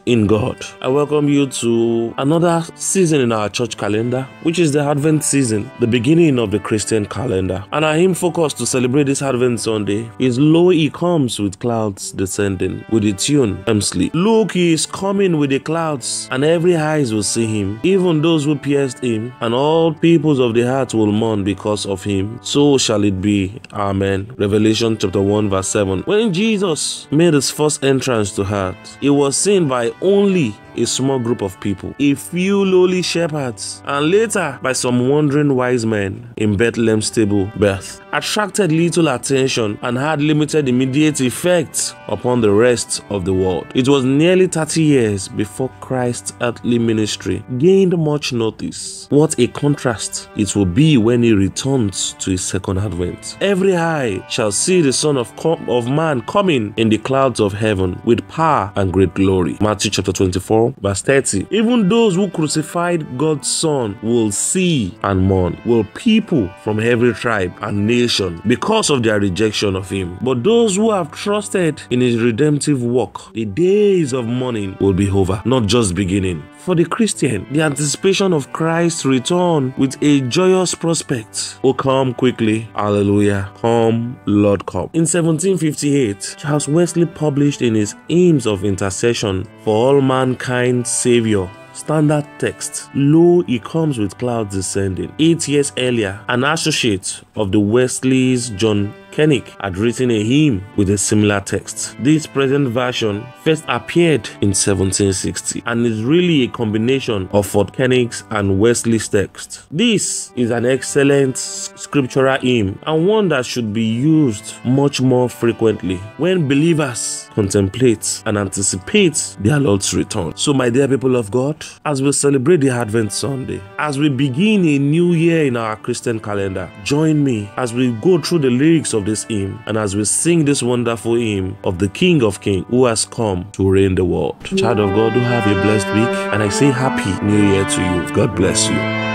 In God. I welcome you to another season in our church calendar, which is the Advent season, the beginning of the Christian calendar. And our aim focus to celebrate this Advent Sunday is Lo, he comes with clouds descending, with the tune Sleep. Look, he is coming with the clouds, and every eyes will see him, even those who pierced him, and all peoples of the heart will mourn because of him. So shall it be. Amen. Revelation chapter 1 verse 7. When Jesus made his first entrance to earth, he was seen by only a small group of people, a few lowly shepherds, and later by some wandering wise men in Bethlehem's stable birth, attracted little attention and had limited immediate effect upon the rest of the world. It was nearly 30 years before Christ's earthly ministry gained much notice. What a contrast it will be when he returns to his second advent. Every eye shall see the Son of Man coming in the clouds of heaven with power and great glory. Matthew chapter 24 verse 30. Even those who crucified God's Son will see and mourn, will people from every tribe and nation, because of their rejection of him. But those who have trusted in his redemptive work, the days of mourning will be over, not just beginning. For the Christian, the anticipation of Christ's return with a joyous prospect. Oh, come quickly. Hallelujah. Come, Lord, come. In 1758, Charles Wesley published in his Hymns of Intercession for All Mankind Savior standard text, Lo, he comes with clouds descending. 8 years earlier, an associate of the Wesleys, John Koenig, had written a hymn with a similar text. This present version first appeared in 1760 and is really a combination of Fort Koenig's and Wesley's text. This is an excellent scriptural hymn and one that should be used much more frequently when believers contemplate and anticipate their Lord's return. So, my dear people of God, as we celebrate the Advent Sunday, as we begin a new year in our Christian calendar, join me as we go through the lyrics of this hymn and as we sing this wonderful hymn of the King of Kings who has come to reign the world. Child of God, do have a blessed week, and I say Happy New Year to you. God bless you.